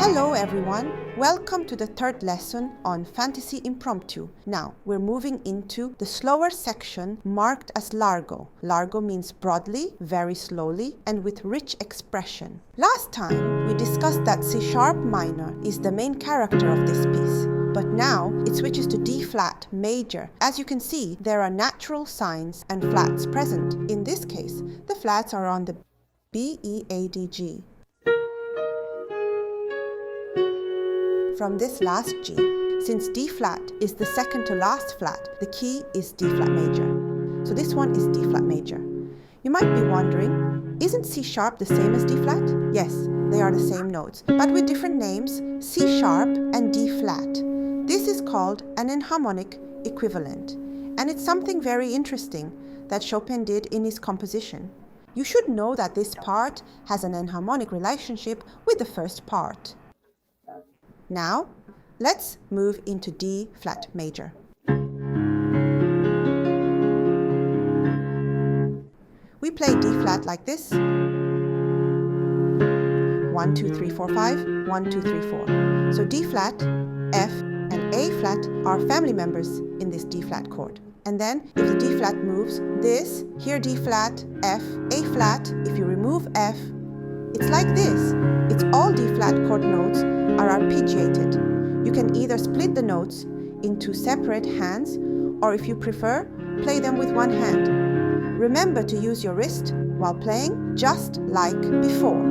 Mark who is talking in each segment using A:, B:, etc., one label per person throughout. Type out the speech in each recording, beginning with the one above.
A: Hello everyone, welcome to the third lesson on Fantaisie Impromptu. Now we're moving into the slower section marked as Largo. Largo means broadly, very slowly, and with rich expression. Last time we discussed that C# minor is the main character of this piece, but now it switches to D flat major. As you can see, there are natural signs and flats present. In this case, the flats are on the B, E, A, D, G. From this last G, since D flat is the second to last flat, the key is D flat major. So this one is D flat major. You might be wondering, isn't C# the same as D flat? Yes, they are the same notes, but with different names, C# and D flat. This is called an enharmonic equivalent, and it's something very interesting that Chopin did in his composition. You should know that this part has an enharmonic relationship with the first part. Now, let's move into D flat major. We play D flat like this. 1, 2, 3, 4, 5, 1, 2, 3, 4. So D flat, F, and A flat are family members in this D flat chord. And then, if the D flat moves, this, here D flat, F, A flat, if you remove F, it's like this. It's all D flat chord notes are arpeggiated. You can either split the notes into separate hands, or if you prefer, play them with one hand. Remember to use your wrist while playing, just like before.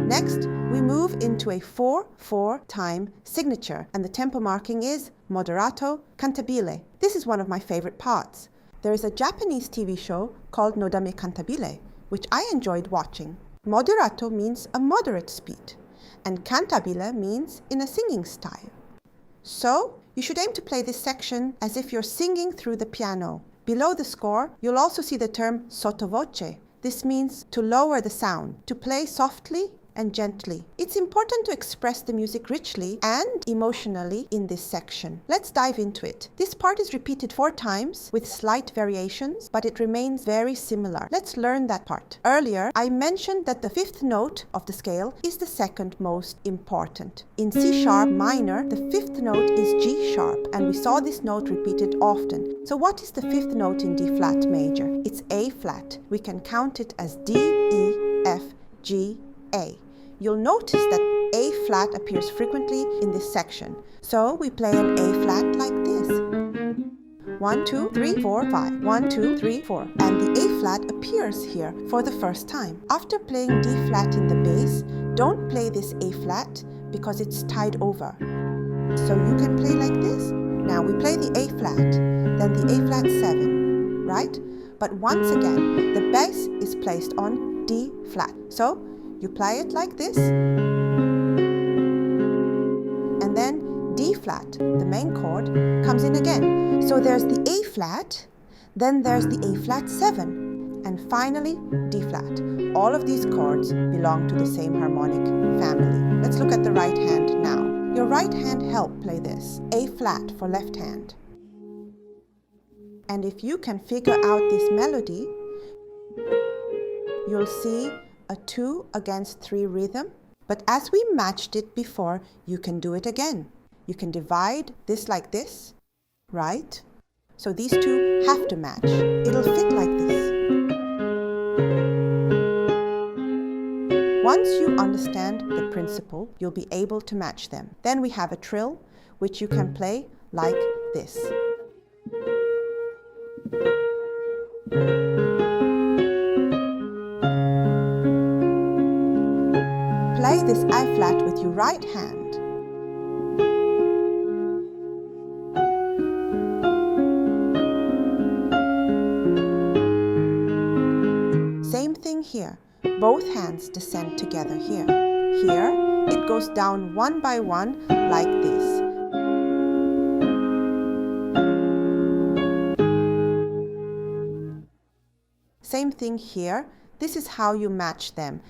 A: Next, we move into a 4/4 time signature, and the tempo marking is Moderato, cantabile. This is one of my favorite parts. There is a Japanese TV show called cantabile, which I enjoyed watching. Moderato means a moderate speed, and cantabile means in a singing style. So, you should aim to play this section as if you're singing through the piano. Below the score, you'll also see the term sottovoce. This means to lower the sound, to play softly and gently. It's important to express the music richly and emotionally in this section. Let's dive into it. This part is repeated 4 times with slight variations, but it remains very similar. Let's learn that part. Earlier, I mentioned that the 5th note of the scale is the second most important. In C# minor, the 5th note is G#, and we saw this note repeated often. So what is the 5th note in D flat major? It's A flat. We can count it as D, E, F, G, A. You'll notice that A flat appears frequently in this section. So we play an A flat like this. 1, 2, 3, 4, 5. 1, 2, 3, 4. And the A flat appears here for the first time. After playing D flat in the bass, don't play this A flat because it's tied over. So you can play like this. Now we play the A flat, then the A flat 7, right? But once again, the bass is placed on D flat. So you play it like this, and then D flat, the main chord, comes in again. So there's the A flat, then there's the A flat 7, and finally D flat. All of these chords belong to the same harmonic family. Let's look at the right hand now. Your right hand helped play this, A flat for left hand. And if you can figure out this melody, you'll see a 2 against 3 rhythm, but as we matched it before, you can do it again. You can divide this like this, right? So these two have to match. It'll fit like this. Once you understand the principle, you'll be able to match them. Then we have a trill, which you can play like this. Play this A flat with your right hand. Same thing here. Both hands descend together here. Here, it goes down one by one like this. Same thing here. This is how you match them.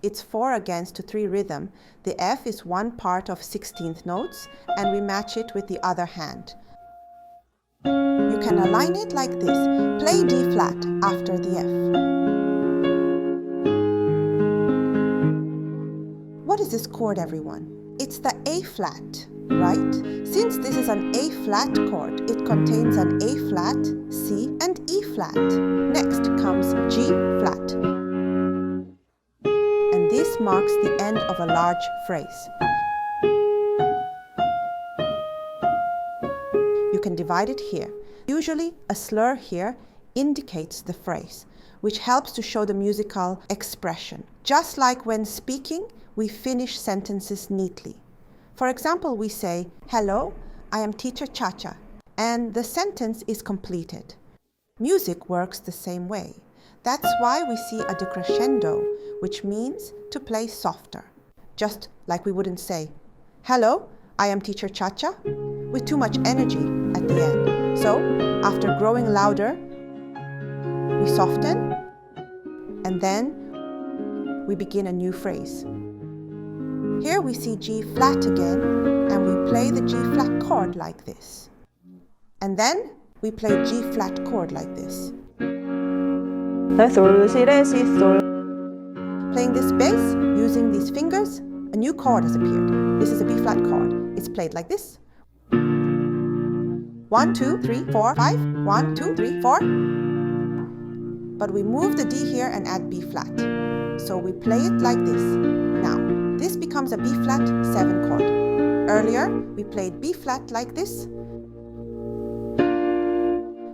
A: It's 4 against to 3 rhythm. The F is one part of 16th notes, and we match it with the other hand. you can align it like this. Play D flat after the F. What is this chord, everyone? It's the A flat, right? Since this is an A flat chord, it contains an A flat, C, and E flat. Next comes G flat. And this marks the end of a large phrase. You can divide it here. Usually, a slur here indicates the phrase, which helps to show the musical expression. Just like when speaking, we finish sentences neatly. For example, we say, "Hello, I am teacher Chacha," and the sentence is completed. Music works the same way. That's why we see a decrescendo, which means to play softer. Just like we wouldn't say, "Hello, I am teacher Chacha," with too much energy at the end. So, after growing louder, we soften, and then we begin a new phrase. Here we see G flat again, and we play the G flat chord like this. And then we play G flat chord like this. Playing this bass using these fingers, a new chord has appeared. This is a B flat chord. It's played like this. 1, 2, 3, 4, 5. 1, 2, 3, 4. But we move the D here and add B flat. So we play it like this. Now, this becomes a B flat 7 chord. Earlier, we played B flat like this.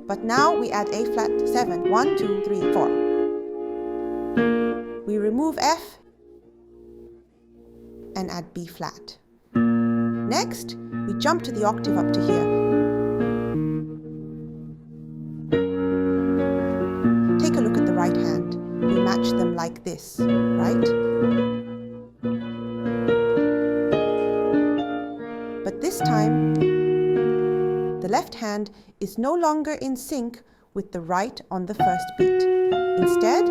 A: But now we add A flat 7. 1, 2, 3, 4. We remove F and add B flat. Next, we jump to the octave up to here. Take a look at the right hand. We match them like this, right? But this time, the left hand is no longer in sync with the right on the first beat. Instead,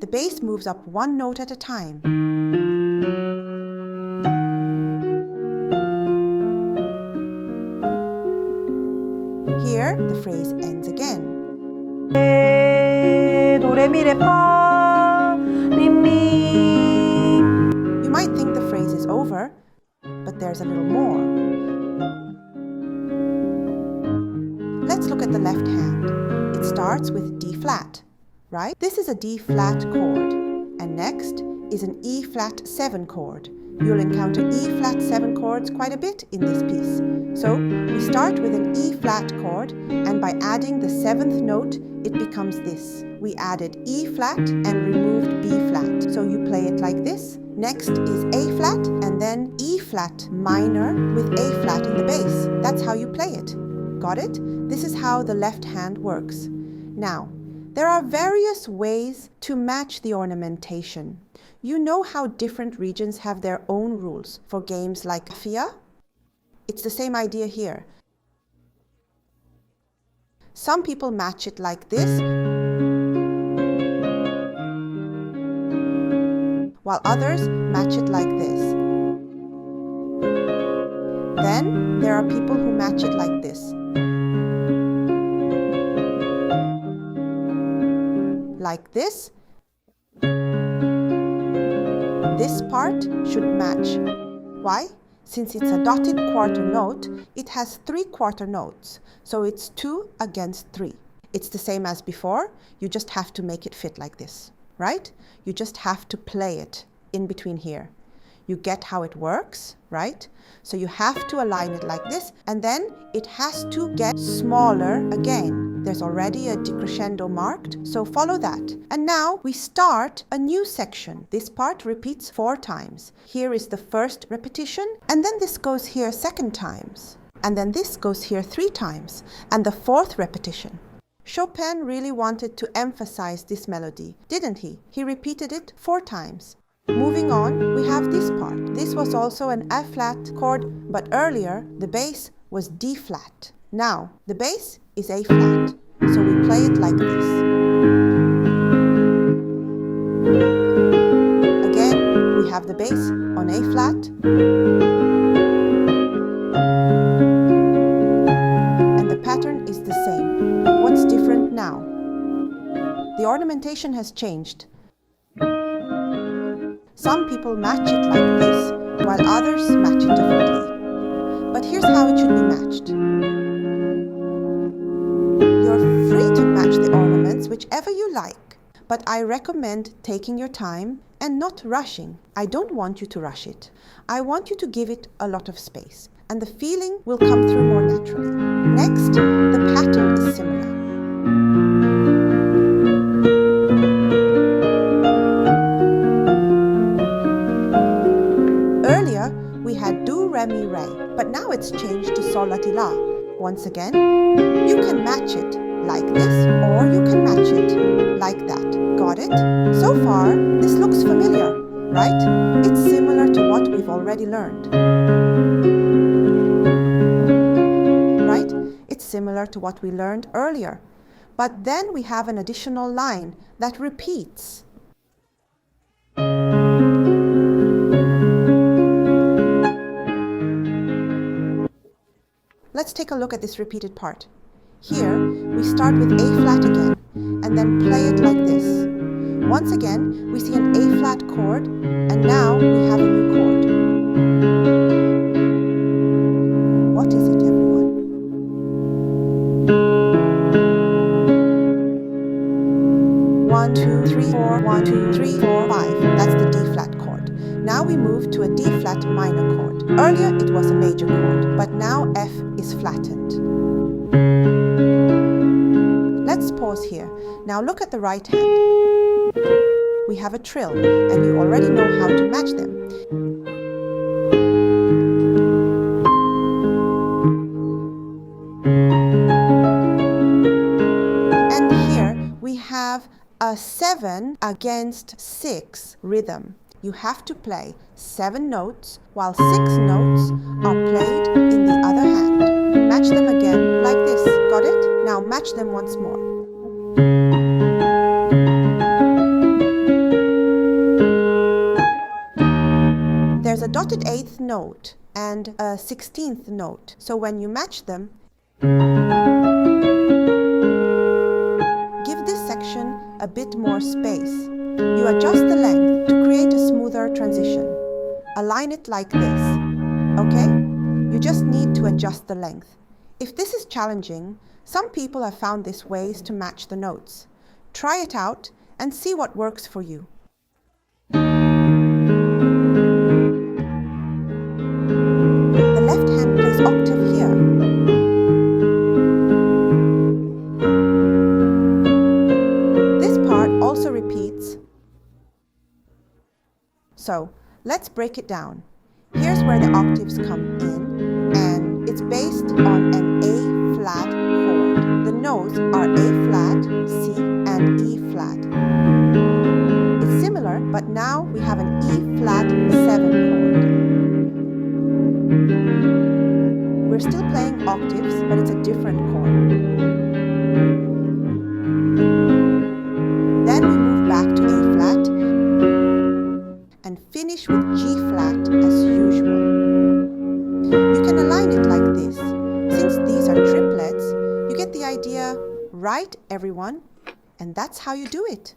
A: the bass moves up one note at a time. Here, the phrase ends again. You might think the phrase is over, but there's a little more. Let's look at the left hand. It starts with D flat, right? This is a D flat chord, and next is an E flat 7 chord. You'll encounter E flat 7 chords quite a bit in this piece. So we start with an E flat chord, and by adding the 7th note, it becomes this. We added E flat and removed B flat. So you play it like this. Next is A flat, and then E flat minor with A flat in the bass. That's how you play it. Got it? This is how the left hand works. Now, there are various ways to match the ornamentation. You know how different regions have their own rules for games like Fia? It's the same idea here. Some people match it like this, while others match it like this. Then there are people who match it like this. Like this. This part should match. Why? Since it's a dotted quarter note, it has 3 quarter notes. So it's 2 against 3. It's the same as before. You just have to make it fit like this, right? You just have to play it in between here. You get how it works, right? So you have to align it like this, and then it has to get smaller again. There's already a decrescendo marked, so follow that. And now we start a new section. This part repeats 4 times. Here is the first repetition, and then this goes here 2 times. And then this goes here 3 times, and the 4th repetition. Chopin really wanted to emphasize this melody, didn't he? He repeated it 4 times. Moving on, we have this part. This was also an F flat chord, but earlier the bass was D flat. Now, the bass is A flat, so we play it like this. Again, we have the bass on A flat. the ornamentation has changed. Some people match it like this, while others match it differently. But here's how it should be matched. You're free to match the ornaments whichever you like, but I recommend taking your time and not rushing. I don't want you to rush it. I want you to give it a lot of space, and the feeling will come through more naturally. Next, the pattern is similar. Earlier, we had do, re, mi, re, but now it's changed to sol, la, ti, la. Once again, you can match it like this, or you can match it like that. Got it? So far, this looks familiar, right? It's similar to what we've already learned. Right? It's similar to what we learned earlier. But then we have an additional line that repeats. Let's take a look at this repeated part. Here, we start with A flat again, and then play it like this. Once again, we see an A flat chord, and now we have a new chord. What is it, everyone? 1, 2, 3, 4, 1, 2, 3, 4, 5. That's the D flat chord. Now we move to a D flat minor chord. Earlier it was a major chord, but now F is flattened. Let's pause here. Now look at the right hand. We have a trill, and you already know how to match them. And here we have a 7 against 6 rhythm. You have to play 7 notes while 6 notes are played in the other hand. Match them again like this. Got it? Now match them once more. There's a dotted 8th note and a 16th note. So when you match them, give this section a bit more space. You adjust the length to create a smoother transition. Align it like this, okay? You just need to adjust the length. If this is challenging, some people have found these ways to match the notes. Try it out and see what works for you. The left hand plays octave here. This part also repeats. So, let's break it down. Here's where the octaves come in, and it's based on an A flat chord. The notes are A flat, C, and E flat. It's similar, but now we have an E flat 7 chord. We're still playing octaves, but it's a different chord. Then we move back to A flat, and finish with G flat as usual. You can align it like this. Since these are triplets, you get the idea, right, everyone? And that's how you do it.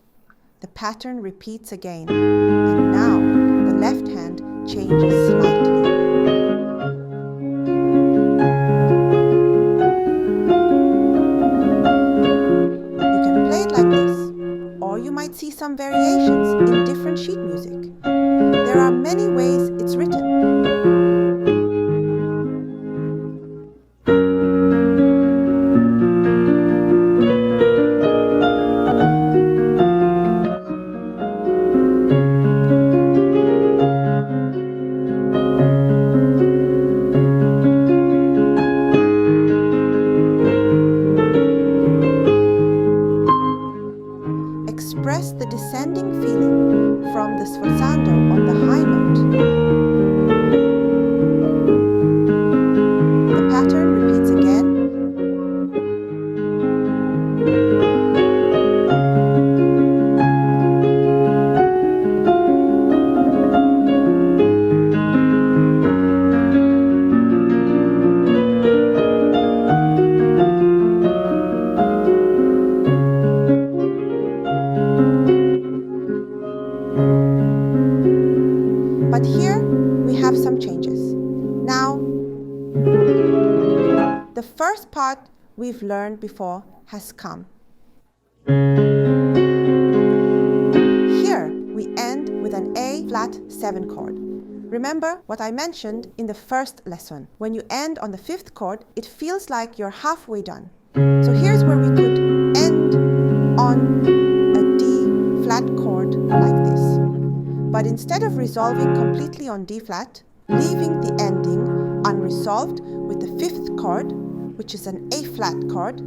A: The pattern repeats again, and now the left hand changes slightly. You can play it like this, or you might see some variations in different sheet music. There are many ways it's written. Express the descending feeling from the sforzando on the high note. the first part we've learned before has come. Here we end with an A flat 7 chord. Remember what I mentioned in the first lesson. When you end on the 5th chord, it feels like you're halfway done. So here's where we could end on a D flat chord like this. But instead of resolving completely on D flat, leaving the ending unresolved with the 5th chord, which is an A flat chord,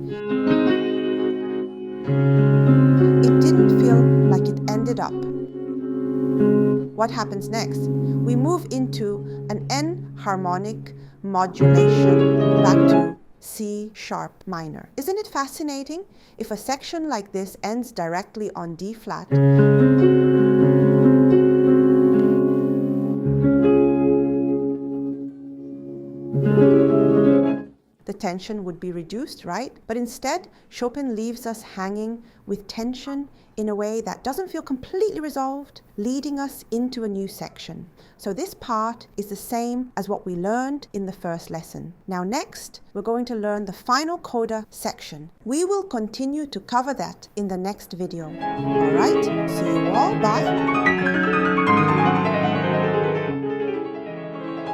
A: it didn't feel like it ended up. What happens next? We move into an N harmonic modulation back to C sharp minor. Isn't it fascinating? If a section like this ends directly on D flat, the tension would be reduced, right? But instead, Chopin leaves us hanging with tension in a way that doesn't feel completely resolved, leading us into a new section. So this part is the same as what we learned in the first lesson. Now next, we're going to learn the final coda section. We will continue to cover that in the next video. All right, see you all, bye.